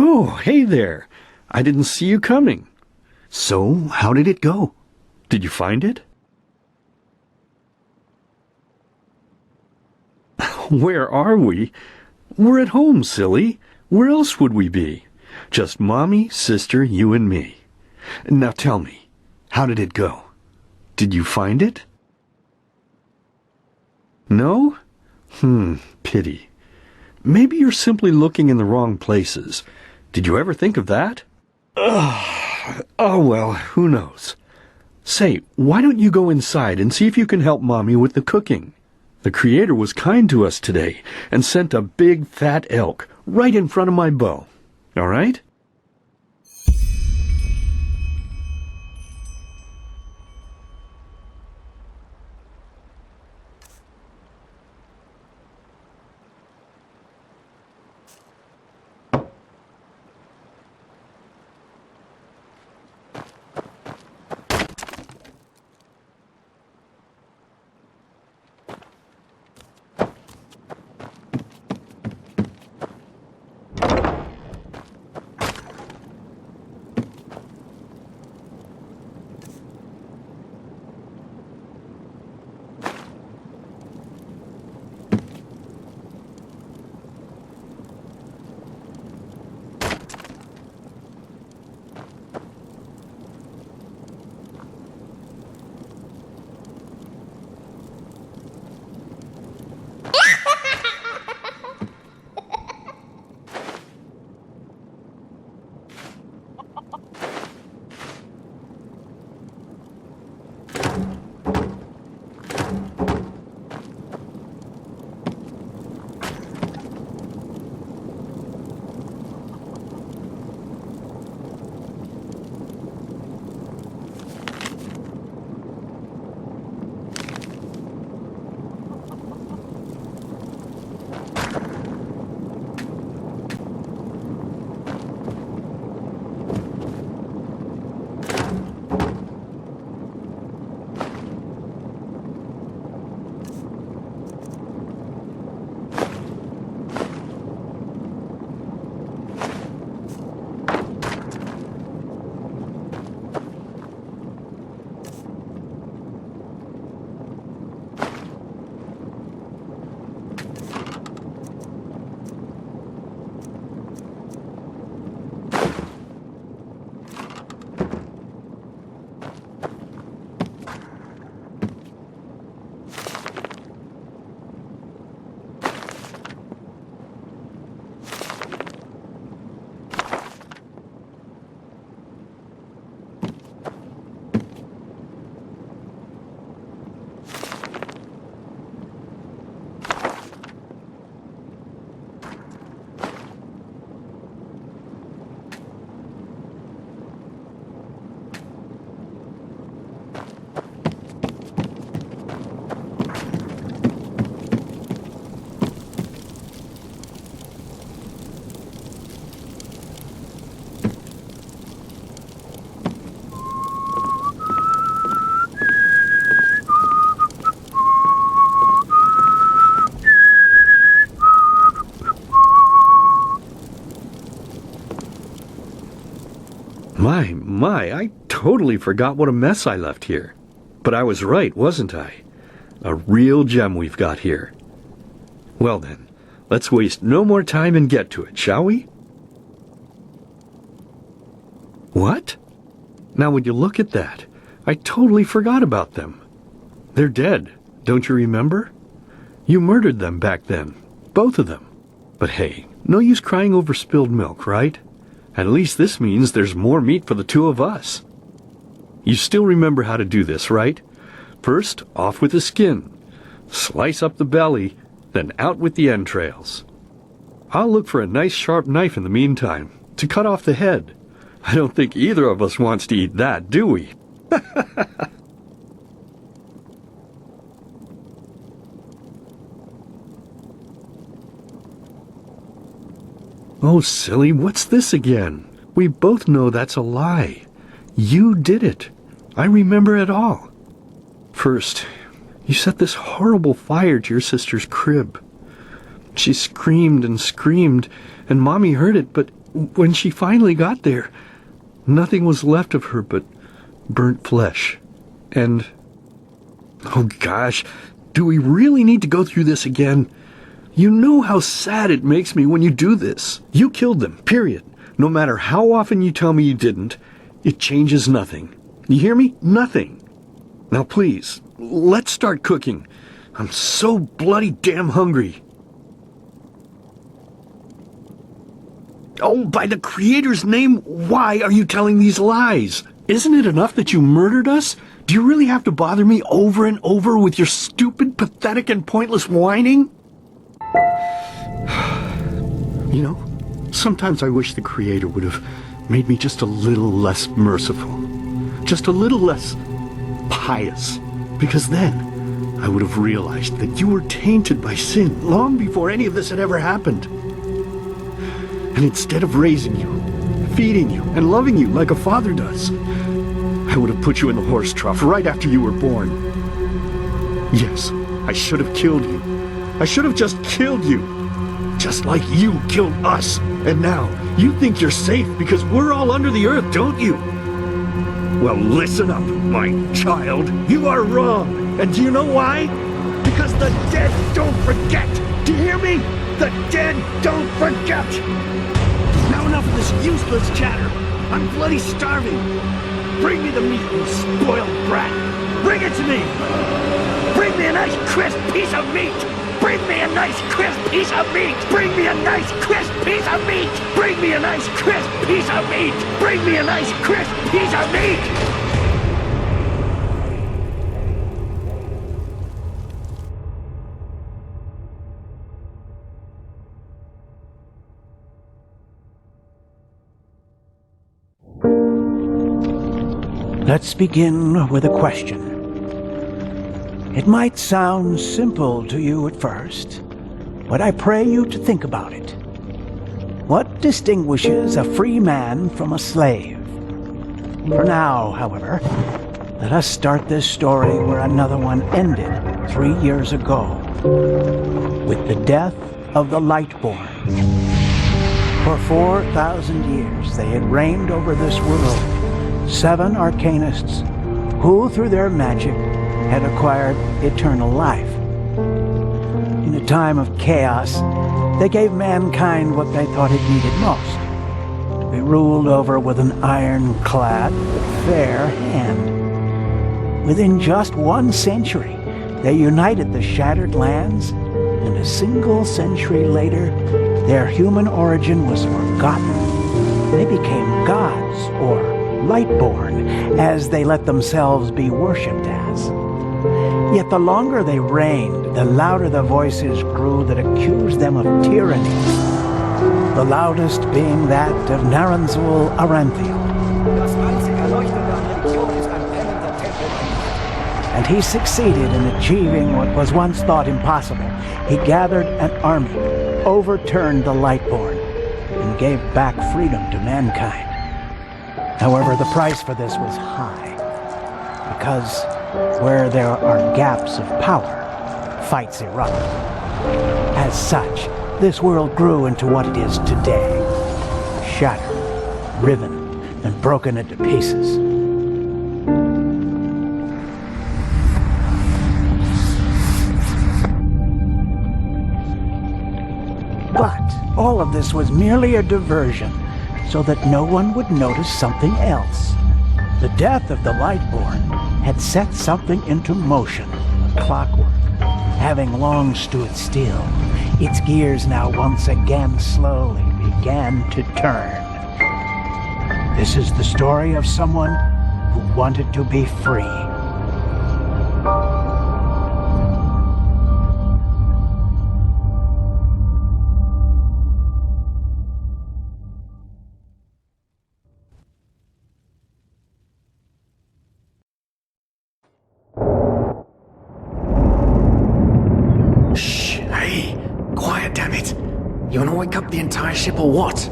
Oh, hey there. I didn't see you coming. So, how did it go? Did you find it? Where are we? We're at home, silly. Where else would we be? Just Mommy, sister, you and me. Now tell me, how did it go? Did you find it? No? Pity. Maybe you're simply looking in the wrong places. Did you ever think of that? Oh well, who knows. Say, why don't you go inside and see if you can help Mommy with the cooking? The Creator was kind to us today and sent a big fat elk right in front of my bow. All right? My, I totally forgot what a mess I left here. But I was right, wasn't I? A real gem we've got here. Well then, let's waste no more time and get to it, shall we? What? Now would you look at that? I totally forgot about them. They're dead, don't you remember? You murdered them back then, both of them. But hey, no use crying over spilled milk, right? At least this means there's more meat for the two of us. You still remember how to do this, right? First, off with the skin. Slice up the belly, then out with the entrails. I'll look for a nice sharp knife in the meantime, to cut off the head. I don't think either of us wants to eat that, do we? Oh, silly, what's this again? We both know that's a lie. You did it. I remember it all. First, you set this horrible fire to your sister's crib. She screamed and screamed, and Mommy heard it, but When she finally got there, nothing was left of her but burnt flesh. And... oh gosh, do we really need to go through this again? You know how sad it makes me when you do this. You killed them, period. No matter how often you tell me you didn't, it changes nothing. You hear me? Nothing. Now please, let's start cooking. I'm so bloody damn hungry. Oh, by the Creator's name, why are you telling these lies? Isn't it enough that you murdered us? Do you really have to bother me over and over with your stupid, pathetic, and pointless whining? You know, sometimes I wish the Creator would have made me just a little less merciful. Just a little less pious. Because then I would have realized that you were tainted by sin long before any of this had ever happened. And instead of raising you, feeding you, and loving you like a father does, I would have put you in the horse trough right after you were born. Yes, I should have killed you. I should have just killed you. Just like you killed us. And now, you think you're safe because we're all under the earth, don't you? Well, listen up, my child. You are wrong. And do you know why? Because the dead don't forget. Do you hear me? The dead don't forget. Now enough of this useless chatter. I'm bloody starving. Bring me the meat, you spoiled brat. Bring it to me. Bring me a nice crisp piece of meat. Bring me a nice crisp piece of meat. Bring me a nice crisp piece of meat. Bring me a nice crisp piece of meat. Bring me a nice crisp piece of meat. Let's begin with a question. It might sound simple to you at first, but I pray you to think about it. What distinguishes a free man from a slave? For now, however, let us start this story where another one ended 3 years ago, with the death of the Lightborn. For 4,000 years they had reigned over this world, 7 arcanists who, through their magic, had acquired eternal life. In a time of chaos, they gave mankind what they thought it needed most, to be ruled over with an ironclad but fair hand. Within just 1 century, they united the shattered lands, and a single century later, their human origin was forgotten. They became gods, or Lightborn, as they let themselves be worshipped as. Yet the longer they reigned, the louder the voices grew that accused them of tyranny, the loudest being that of Naranzul Aranthiel. And he succeeded in achieving what was once thought impossible. He gathered an army, overturned the Lightborn, and gave back freedom to mankind. However, the price for this was high, because where there are gaps of power, fights erupt. As such, this world grew into what it is today, shattered, riven, and broken into pieces. But all of this was merely a diversion, so that no one would notice something else. The death of the Lightborn had set something into motion, clockwork. Having long stood still, its gears now once again slowly began to turn. This is the story of someone who wanted to be free. You wanna wake up the entire ship or what?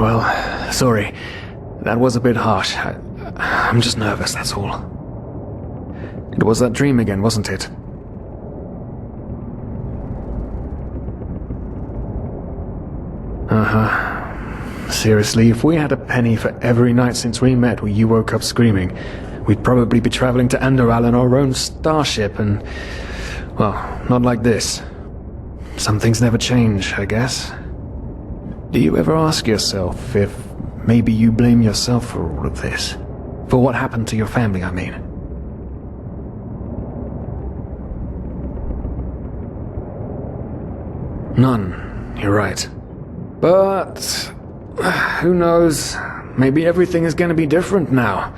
Well, sorry. That was a bit harsh. I'm just nervous, that's all. It was that dream again, wasn't it? Seriously, if we had a penny for every night since we met where you woke up screaming, we'd probably be traveling to Enderal in our own starship and... well, not like this. Some things never change, I guess. Do you ever ask yourself if maybe you blame yourself for all of this? For what happened to your family, I mean? None, you're right. But... who knows? Maybe everything is going to be different now.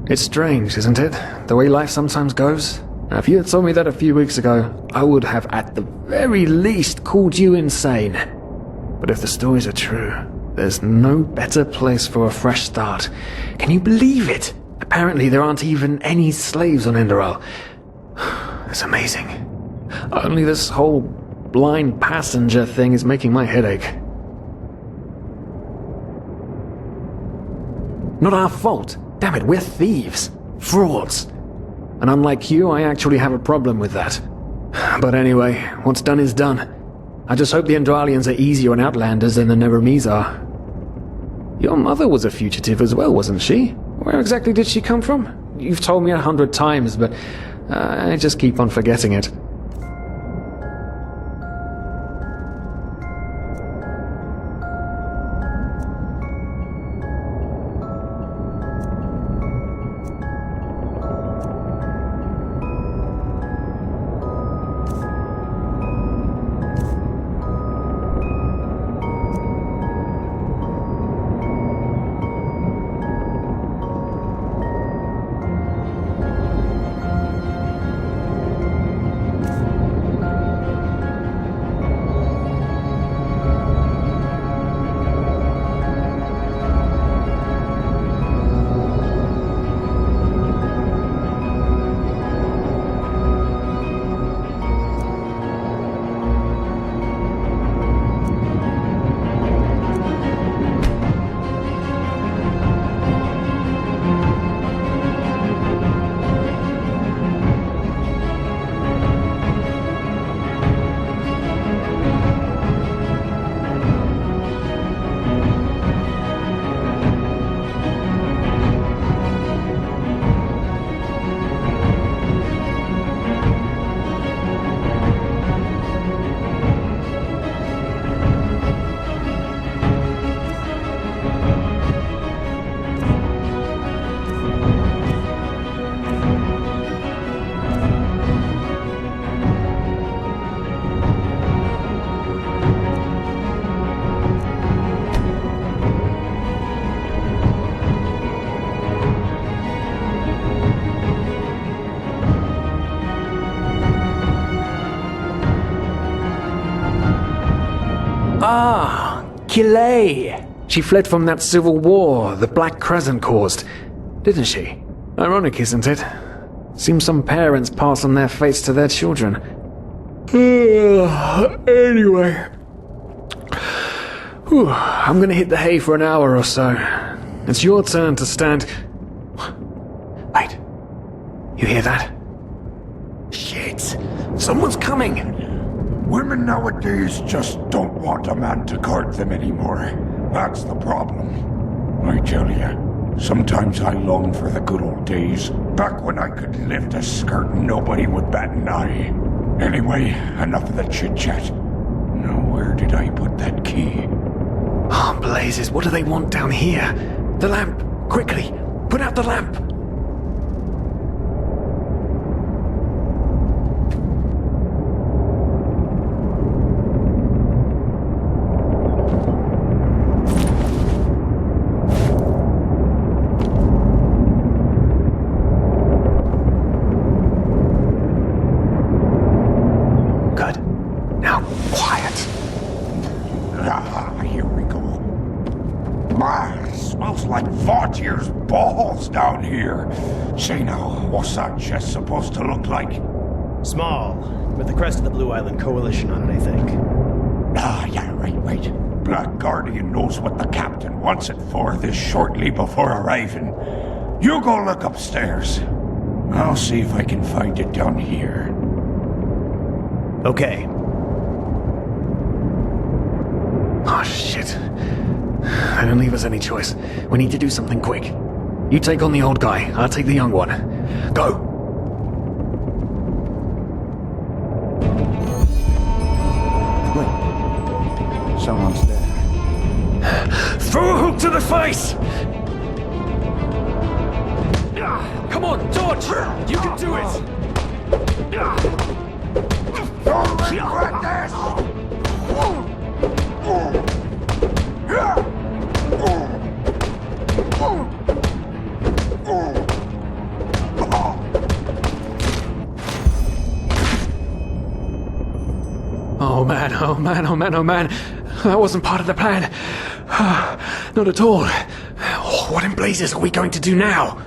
It's strange, isn't it? The way life sometimes goes? Now, if you had told me that a few weeks ago, I would have at the very least called you insane. But if the stories are true, there's no better place for a fresh start. Can you believe it? Apparently there aren't even any slaves on Enderal. It's amazing. Only this whole blind passenger thing is making my head ache. Not our fault. Damn it, we're thieves. Frauds. And unlike you, I actually have a problem with that. But anyway, what's done is done. I just hope the Endralians are easier on Outlanders than the Nehrims are. Your mother was a fugitive as well, wasn't she? Where exactly did she come from? You've told me 100 times, but I just keep on forgetting it. Ah, Kilay. She fled from that civil war the Black Crescent caused, didn't she? Ironic, isn't it? Seems some parents pass on their fates to their children. Anyway. Whew, I'm gonna hit the hay for an hour or so. It's your turn to stand... Wait. You hear that? Shit. Someone's coming. Women nowadays just don't want a man to guard them anymore. That's the problem. I tell you, sometimes I long for the good old days, back when I could lift a skirt and nobody would bat an eye. Anyway, enough of the chit-chat. Now, where did I put that key? Oh, blazes, what do they want down here? The lamp! Quickly! Put out the lamp! Down here. Say now, what's that chest supposed to look like? Small, with the crest of the Blue Island Coalition on it, I think. Ah, yeah, right. Black Guardian knows what the captain wants it for this shortly before arriving. You go look upstairs. I'll see if I can find it down here. Okay. Shit. They don't leave us any choice. We need to do something quick. You take on the old guy, I'll take the young one. Go! Wait. Someone's there. Throw a hook to the face! Come on, George! You can do it! Don't regret this! Oh man, oh man, oh man, oh man. That wasn't part of the plan. Not at all. What in blazes are we going to do now?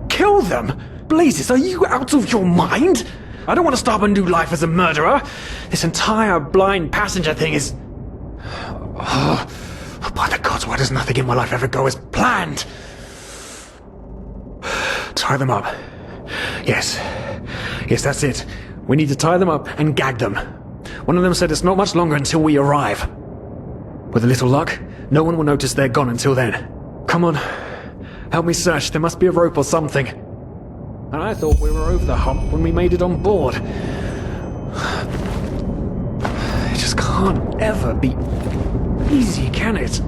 Kill them? Blazes, are you out of your mind? I don't want to start a new life as a murderer. This entire blind passenger thing is... Oh, by the gods, why does nothing in my life ever go as planned? Tie them up. Yes. Yes, that's it. We need to tie them up and gag them. One of them said it's not much longer until we arrive. With a little luck, no one will notice they're gone until then. Come on. Help me search. There must be a rope or something. And I thought we were over the hump when we made it on board. It just can't ever be easy, can it?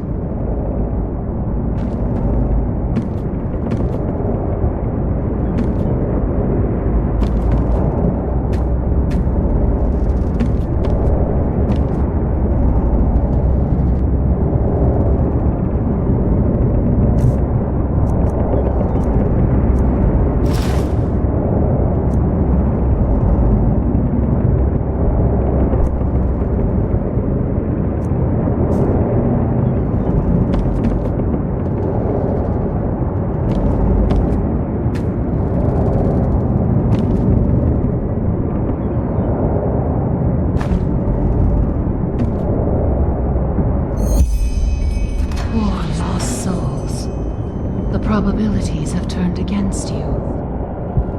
Probabilities have turned against you.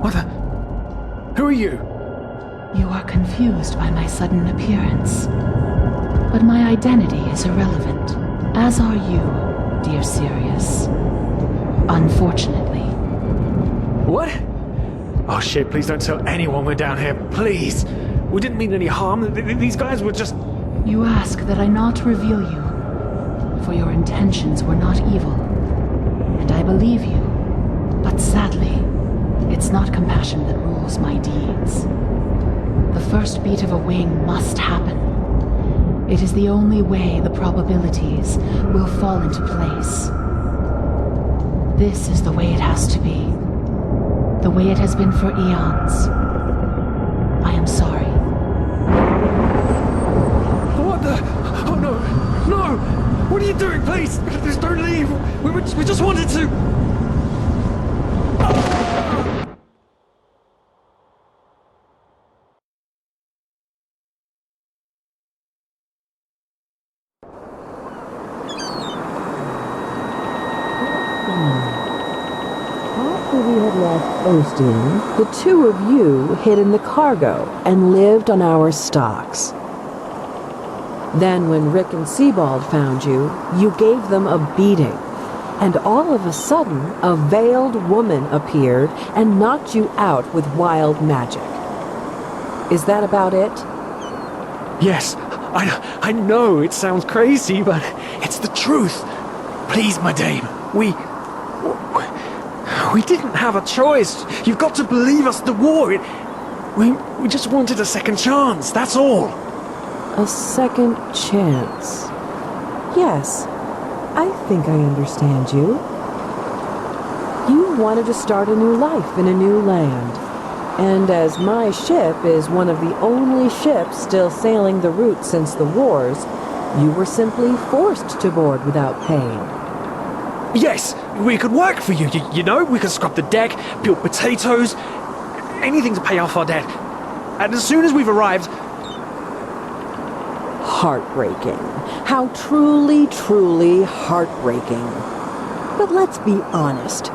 What the... Who are you? You are confused by my sudden appearance. But my identity is irrelevant, as are you, dear Sirius. Unfortunately. What? Oh shit, please don't tell anyone we're down here, please! We didn't mean any harm, these guys were just... You ask that I not reveal you, for your intentions were not evil. And I believe you, but sadly, it's not compassion that rules my deeds. The first beat of a wing must happen. It is the only way the probabilities will fall into place. This is the way it has to be. The way it has been for eons. I am sorry. What the... Oh no! No! What are you doing, please? Please don't leave! We just wanted to... After we had left Osteen, the two of you hid in the cargo and lived on our stocks. Then when Rick and Sebald found you, you gave them a beating. And all of a sudden, a veiled woman appeared and knocked you out with wild magic. Is that about it? Yes, I know it sounds crazy, but it's the truth. Please, my dame, we didn't have a choice. You've got to believe us, the war, we just wanted a second chance, that's all. A second chance. Yes, I think I understand you. You wanted to start a new life in a new land. And as my ship is one of the only ships still sailing the route since the wars, you were simply forced to board without paying. Yes, we could work for you, you know? We could scrub the deck, peel potatoes, anything to pay off our debt. And as soon as we've arrived... Heartbreaking. How truly, truly heartbreaking. But let's be honest.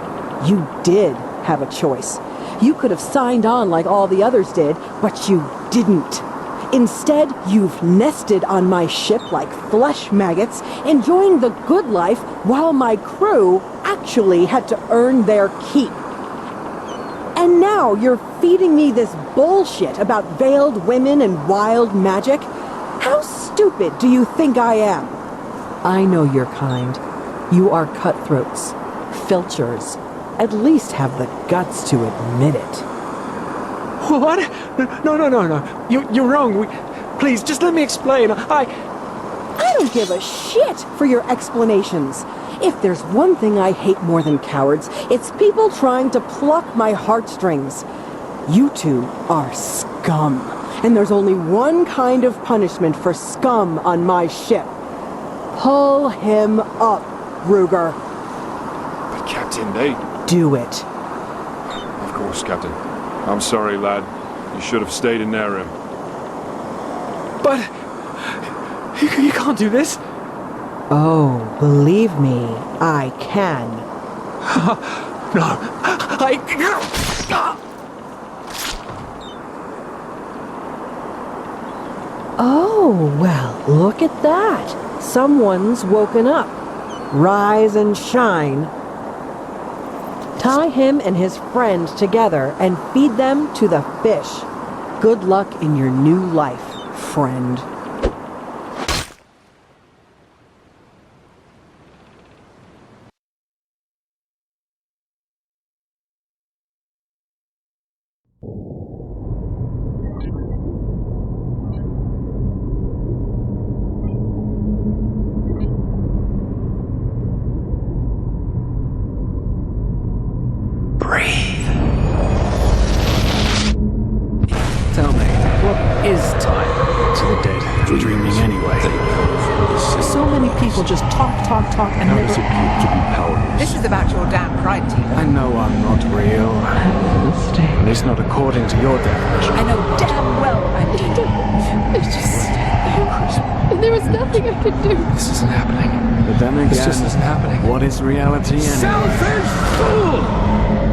You did have a choice. You could have signed on like all the others did, but you didn't. Instead, you've nested on my ship like flesh maggots, enjoying the good life while my crew actually had to earn their keep. And now you're feeding me this bullshit about veiled women and wild magic? How stupid do you think I am? I know your kind. You are cutthroats, filchers. At least have the guts to admit it. What? No. You're wrong. Please, just let me explain. I don't give a shit for your explanations. If there's one thing I hate more than cowards, it's people trying to pluck my heartstrings. You two are scum. And there's only one kind of punishment for scum on my ship. Pull him up, Ruger. But Captain, they... Do it. Of course, Captain. I'm sorry, lad. You should have stayed in Nehrim. But... You can't do this. Oh, believe me, I can. No, Oh, well, look at that. Someone's woken up. Rise and shine. Tie him and his friend together and feed them to the fish. Good luck in your new life, friend. Tell me, what is time to the dead dreaming anyway? So many people just talk, and never... to be powerless? This is about your damn pride, team. I know I'm not real. At least not according to your definition. I know damn well I'm evil. It's just... There was nothing I could do. This isn't happening. But then again, This just isn't happening. What is reality anyway? Selfish fool!